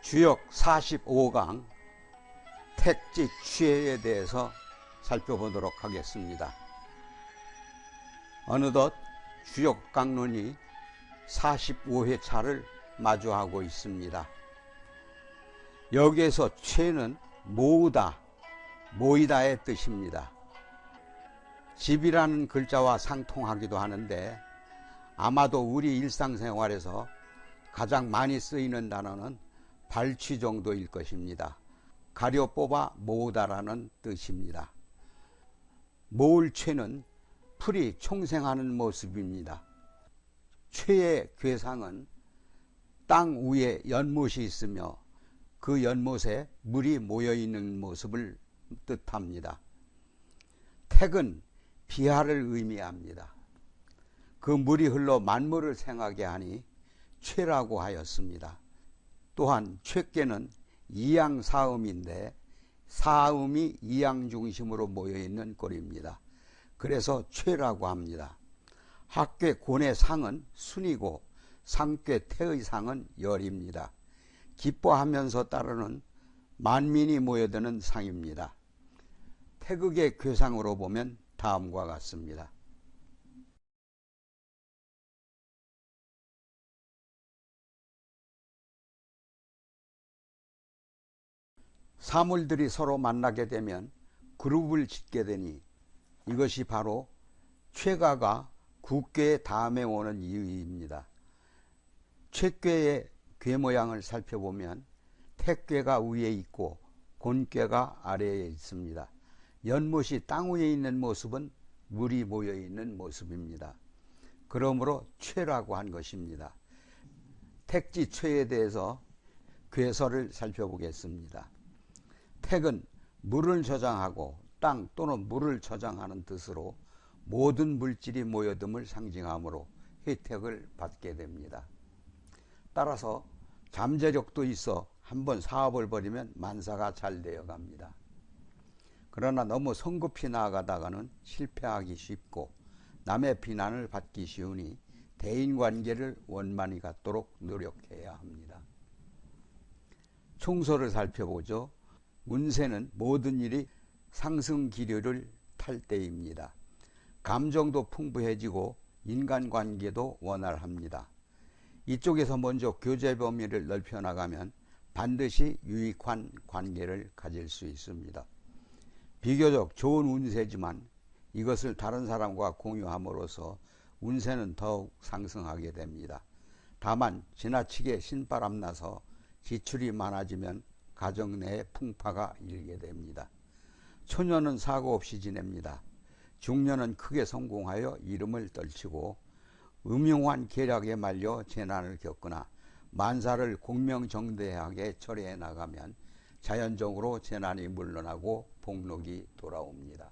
주역 45강 택지 취해에 대해서 살펴보도록 하겠습니다. 어느덧 주역 강론이 45회차를 마주하고 있습니다. 여기에서 취해는 모으다, 모이다의 뜻입니다. 집이라는 글자와 상통하기도 하는데 아마도 우리 일상생활에서 가장 많이 쓰이는 단어는 발취 정도일 것입니다. 가려 뽑아 모으다라는 뜻입니다. 모을 취는 풀이 총생하는 모습입니다. 취의 괴상은 땅 위에 연못이 있으며 그 연못에 물이 모여있는 모습을 뜻합니다. 택은 비하를 의미합니다. 그 물이 흘러 만물을 생하게 하니 취라고 하였습니다. 또한 취께는 이양사음인데 사음이 이양 중심으로 모여있는 꼴입니다. 그래서 취라고 합니다. 학괴 곤의 상은 순이고 상괴 태의 상은 열입니다. 기뻐하면서 따르는 만민이 모여드는 상입니다. 태극의 괴상으로 보면 다음과 같습니다. 사물들이 서로 만나게 되면 그룹을 짓게 되니 이것이 바로 취가가 국괴의 다음에 오는 이유입니다. 취괴의 괴 모양을 살펴보면 택괴가 위에 있고 곤괴가 아래에 있습니다. 연못이 땅 위에 있는 모습은 물이 모여 있는 모습입니다. 그러므로 취라고 한 것입니다. 택지 취에 대해서 괴설을 살펴보겠습니다. 택은 물을 저장하고 땅 또는 물을 저장하는 뜻으로 모든 물질이 모여듦을 상징하므로 혜택을 받게 됩니다. 따라서 잠재력도 있어 한번 사업을 벌이면 만사가 잘 되어 갑니다. 그러나 너무 성급히 나아가다가는 실패하기 쉽고 남의 비난을 받기 쉬우니 대인관계를 원만히 갖도록 노력해야 합니다. 총서를 살펴보죠. 운세는 모든 일이 상승 기류를 탈 때입니다. 감정도 풍부해지고 인간관계도 원활합니다. 이쪽에서 먼저 교제 범위를 넓혀나가면 반드시 유익한 관계를 가질 수 있습니다. 비교적 좋은 운세지만 이것을 다른 사람과 공유함으로써 운세는 더욱 상승하게 됩니다. 다만 지나치게 신바람 나서 지출이 많아지면 가정 내에 풍파가 일게 됩니다. 초년은 사고 없이 지냅니다. 중년은 크게 성공하여 이름을 떨치고 음흉한 계략에 말려 재난을 겪거나 만사를 공명정대하게 처리해 나가면 자연적으로 재난이 물러나고 복록이 돌아옵니다.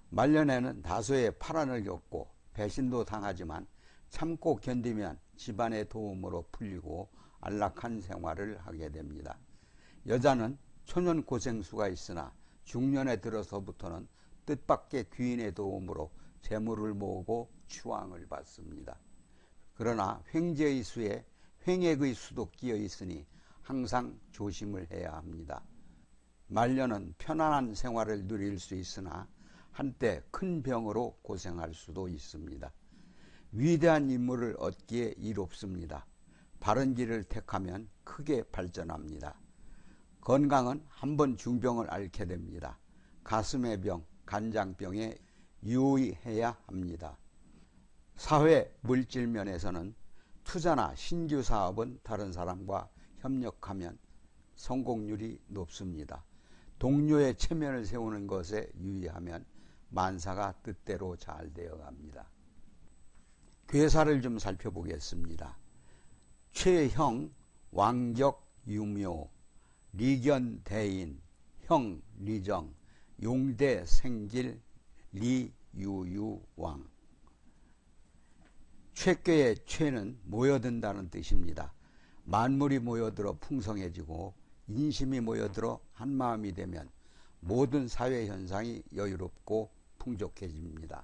말년에는 다소의 파란을 겪고 배신도 당하지만 참고 견디면 집안의 도움으로 풀리고 안락한 생활을 하게 됩니다. 여자는 초년 고생수가 있으나 중년에 들어서부터는 뜻밖의 귀인의 도움으로 재물을 모으고 추앙을 받습니다. 그러나 횡재의 수에 횡액의 수도 끼어 있으니 항상 조심을 해야 합니다. 말년은 편안한 생활을 누릴 수 있으나 한때 큰 병으로 고생할 수도 있습니다. 위대한 인물을 얻기에 이롭습니다. 바른 길을 택하면 크게 발전합니다. 건강은 한번 중병을 앓게 됩니다. 가슴의 병, 간장병에 유의해야 합니다. 사회 물질 면에서는 투자나 신규 사업은 다른 사람과 협력하면 성공률이 높습니다. 동료의 체면을 세우는 것에 유의하면 만사가 뜻대로 잘 되어갑니다. 괴사를 좀 살펴보겠습니다. 최형, 왕격, 유묘, 리견, 대인, 형, 리정, 용대, 생길, 리, 유유, 왕. 최괴의 최는 모여든다는 뜻입니다. 만물이 모여들어 풍성해지고 인심이 모여들어 한마음이 되면 모든 사회 현상이 여유롭고 풍족해집니다.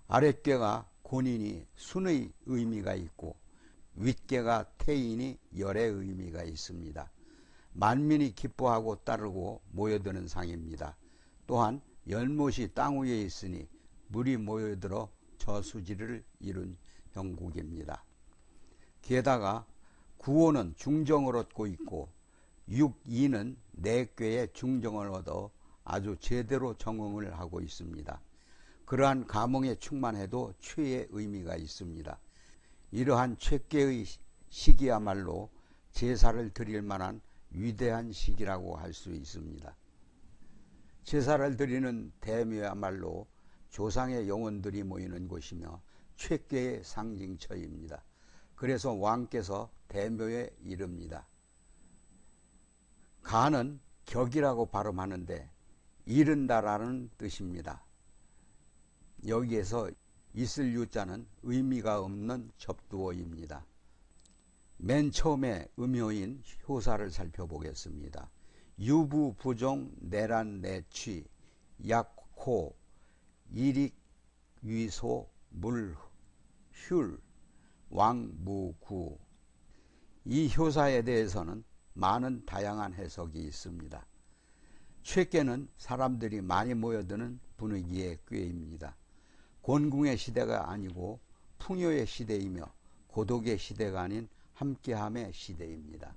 아랫괴가 곤인이 순의 의미가 있고 윗개가 태이니 열의 의미가 있습니다. 만민이 기뻐하고 따르고 모여드는 상입니다. 또한 연못이 땅 위에 있으니 물이 모여들어 저수지를 이룬 형국입니다. 게다가 구호는 중정을 얻고 있고 육이는 내꾀의 중정을 얻어 아주 제대로 정응을 하고 있습니다. 그러한 감흥에 충만해도 최의 의미가 있습니다. 이러한 최께의 시기야말로 제사를 드릴 만한 위대한 시기라고 할 수 있습니다. 제사를 드리는 대묘야말로 조상의 영혼들이 모이는 곳이며 최께의 상징처입니다. 그래서 왕께서 대묘에 이릅니다. 가는 격이라고 발음하는데 이른다라는 뜻입니다. 여기에서 있을 유자는 의미가 없는 접두어입니다. 맨 처음에 음효인 효사를 살펴보겠습니다. 유부, 부종, 내란, 내취, 약호, 일익, 위소, 물, 휼, 왕, 무, 구. 이 효사에 대해서는 많은 다양한 해석이 있습니다. 최께는 사람들이 많이 모여드는 분위기의 꾀입니다. 곤궁의 시대가 아니고 풍요의 시대이며 고독의 시대가 아닌 함께함의 시대입니다.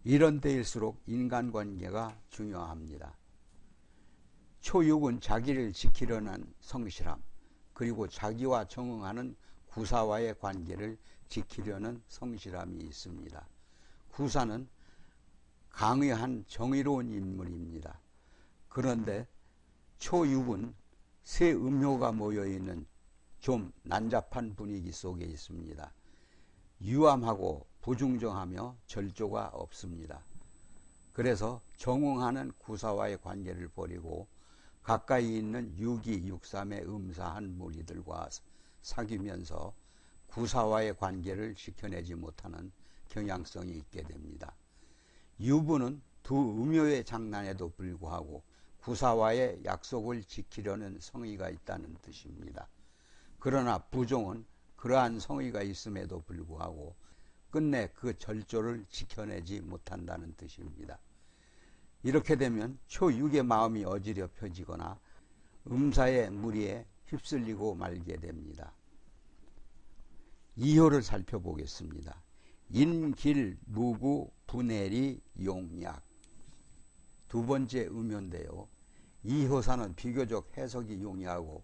이런 때일수록 인간관계가 중요합니다. 초육은 자기를 지키려는 성실함, 그리고 자기와 정응하는 구사와의 관계를 지키려는 성실함이 있습니다. 구사는 강의한 정의로운 인물입니다. 그런데 초육은 세 음효가 모여있는 좀 난잡한 분위기 속에 있습니다. 유암하고 부중정하며 절조가 없습니다. 그래서 정응하는 구사와의 관계를 버리고 가까이 있는 유기, 육삼의 음사한 무리들과 사귀면서 구사와의 관계를 지켜내지 못하는 경향성이 있게 됩니다. 유부는 두 음효의 장난에도 불구하고 구사와의 약속을 지키려는 성의가 있다는 뜻입니다. 그러나 부종은 그러한 성의가 있음에도 불구하고 끝내 그 절조를 지켜내지 못한다는 뜻입니다. 이렇게 되면 초육의 마음이 어지럽혀지거나 음사의 무리에 휩쓸리고 말게 됩니다. 이효를 살펴보겠습니다. 인길, 무구, 분해리, 용약. 두 번째 음효인데요. 이 효사는 비교적 해석이 용이하고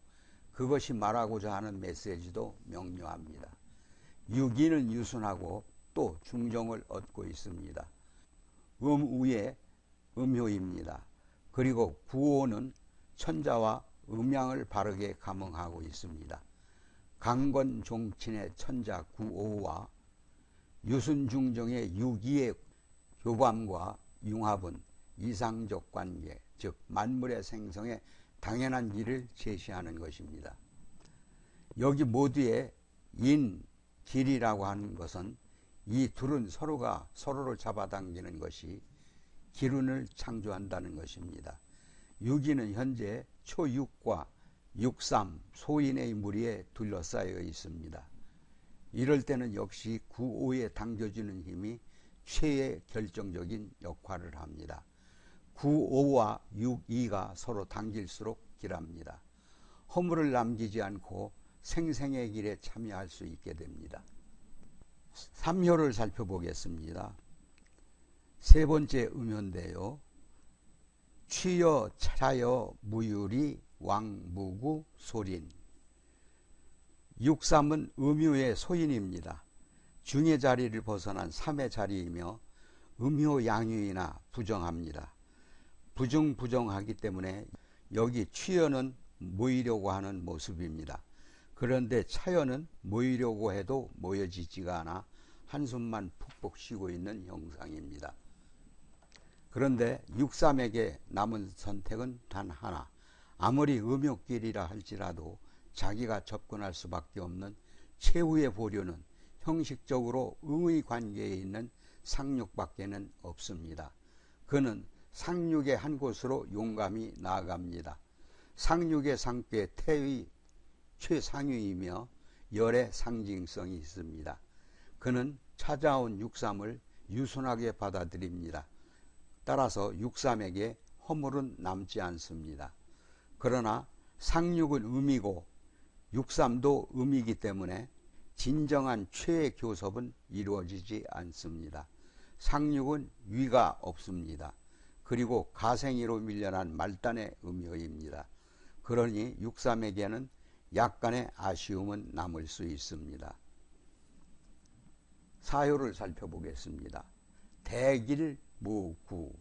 그것이 말하고자 하는 메시지도 명료합니다. 유기는 유순하고 또 중정을 얻고 있습니다. 음우의 음효입니다. 그리고 구호는 천자와 음양을 바르게 감응하고 있습니다. 강건종친의 천자 구오와 유순중정의 유기의 교감과 융합은 이상적 관계, 즉 만물의 생성에 당연한 길을 제시하는 것입니다. 여기 모두의 인, 길이라고 하는 것은 이 둘은 서로가 서로를 잡아당기는 것이 기운을 창조한다는 것입니다. 유기는 현재 초육과 육삼, 소인의 무리에 둘러싸여 있습니다. 이럴 때는 역시 구오에 당겨주는 힘이 최의 결정적인 역할을 합니다. 구오와 육이가 서로 당길수록 길합니다. 허물을 남기지 않고 생생의 길에 참여할 수 있게 됩니다. 삼효를 살펴보겠습니다. 세 번째 음효인데요. 취여, 차여, 무유리, 왕무구, 소린. 육삼은 음효의 소인입니다. 중의 자리를 벗어난 삼의 자리이며 음효 양유이나 부정합니다. 부정하기 때문에 여기 취여는 모이려고 하는 모습입니다. 그런데 차여는 모이려고 해도 모여지지가 않아 한숨만 푹푹 쉬고 있는 형상입니다. 그런데 육삼에게 남은 선택은 단 하나. 아무리 음욕길이라 할지라도 자기가 접근할 수밖에 없는 최후의 보류는 형식적으로 응의 관계에 있는 상륙밖에는 없습니다. 그는 상륙의 한 곳으로 용감히 나아갑니다. 상륙의 상께 태의 최상위이며 열의 상징성이 있습니다. 그는 찾아온 육삼을 유순하게 받아들입니다. 따라서 육삼에게 허물은 남지 않습니다. 그러나 상육은 음이고 육삼도 음이기 때문에 진정한 최의 교섭은 이루어지지 않습니다. 상육은 위가 없습니다. 그리고 가생이로 밀려난 말단의 음요입니다. 그러니 육삼에게는 약간의 아쉬움은 남을 수 있습니다. 사효를 살펴보겠습니다. 대길무구,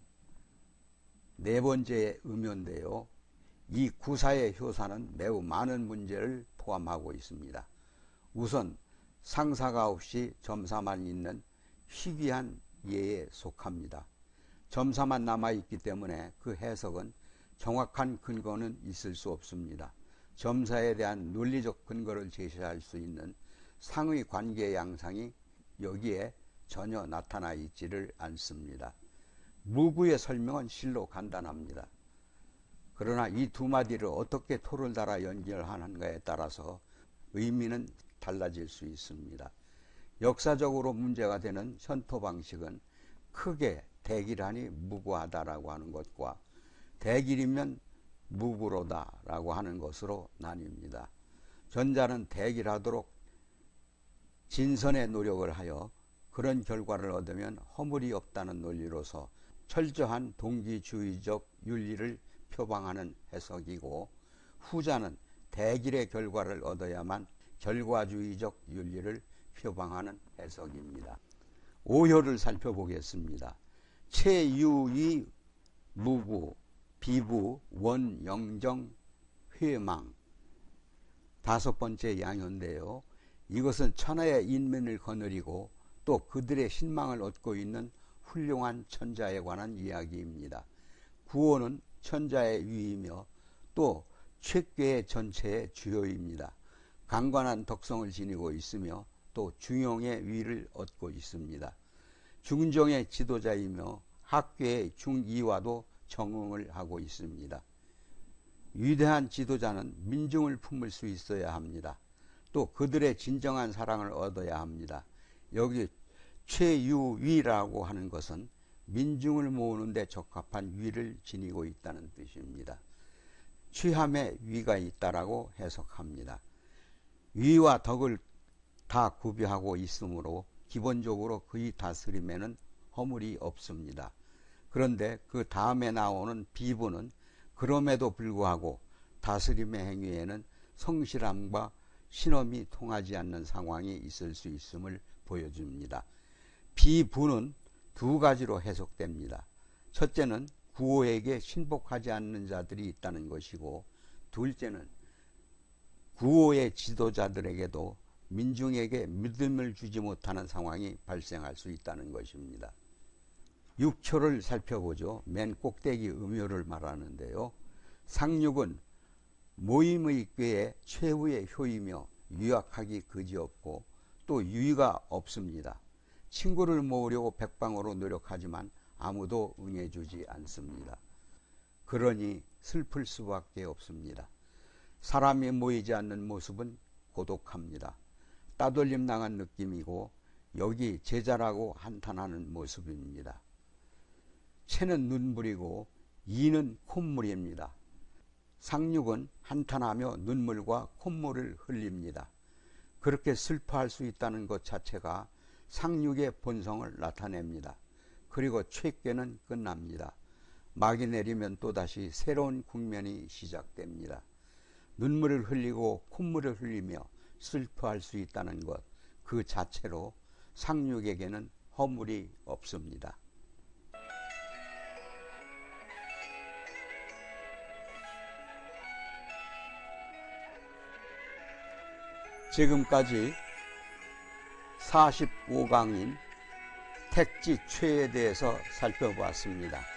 네 번째 음요인데요. 이 구사의 효사는 매우 많은 문제를 포함하고 있습니다. 우선 상사가 없이 점사만 있는 희귀한 예에 속합니다. 점사만 남아있기 때문에 그 해석은 정확한 근거는 있을 수 없습니다. 점사에 대한 논리적 근거를 제시할 수 있는 상의 관계 양상이 여기에 전혀 나타나 있지를 않습니다. 무구의 설명은 실로 간단합니다. 그러나 이 두 마디를 어떻게 토를 달아 연결하는가에 따라서 의미는 달라질 수 있습니다. 역사적으로 문제가 되는 현토 방식은 크게 대길하니 무구하다라고 하는 것과 대길이면 무구로다라고 하는 것으로 나뉩니다. 전자는 대길하도록 진선의 노력을 하여 그런 결과를 얻으면 허물이 없다는 논리로서 철저한 동기주의적 윤리를 표방하는 해석이고, 후자는 대길의 결과를 얻어야만 결과주의적 윤리를 표방하는 해석입니다. 오효를 살펴보겠습니다. 최유의 무구, 비부, 원영정, 회망. 다섯 번째 양효인데요. 이것은 천하의 인민을 거느리고 또 그들의 신망을 얻고 있는 훌륭한 천자에 관한 이야기입니다. 구호는 천자의 위이며 또 최괴의 전체의 주요입니다. 강관한 덕성을 지니고 있으며 또 중용의 위를 얻고 있습니다. 중종의 지도자이며 학계의 중이와도 정응을 하고 있습니다. 위대한 지도자는 민중을 품을 수 있어야 합니다. 또 그들의 진정한 사랑을 얻어야 합니다. 여기 최유위라고 하는 것은 민중을 모으는 데 적합한 위를 지니고 있다는 뜻입니다. 취함에 위가 있다라고 해석합니다. 위와 덕을 다 구비하고 있으므로 기본적으로 그의 다스림에는 허물이 없습니다. 그런데 그 다음에 나오는 비부는 그럼에도 불구하고 다스림의 행위에는 성실함과 신엄이 통하지 않는 상황이 있을 수 있음을 보여줍니다. 비부는 두 가지로 해석됩니다. 첫째는 구호에게 신복하지 않는 자들이 있다는 것이고, 둘째는 구호의 지도자들에게도 민중에게 믿음을 주지 못하는 상황이 발생할 수 있다는 것입니다. 육효를 살펴보죠. 맨 꼭대기 음효를 말하는데요. 상육은 모임의 꾀의 최후의 효이며 유약하기 그지없고 또 유의가 없습니다. 친구를 모으려고 백방으로 노력하지만 아무도 응해주지 않습니다. 그러니 슬플 수밖에 없습니다. 사람이 모이지 않는 모습은 고독합니다. 따돌림 당한 느낌이고 여기 제자라고 한탄하는 모습입니다. 채는 눈물이고 이는 콧물입니다. 상육은 한탄하며 눈물과 콧물을 흘립니다. 그렇게 슬퍼할 수 있다는 것 자체가 상육의 본성을 나타냅니다. 그리고 최꾀는 끝납니다. 막이 내리면 또다시 새로운 국면이 시작됩니다. 눈물을 흘리고 콧물을 흘리며 슬퍼할 수 있다는 것, 그 자체로 상육에게는 허물이 없습니다. 지금까지 45강인 택지 최에 대해서 살펴보았습니다.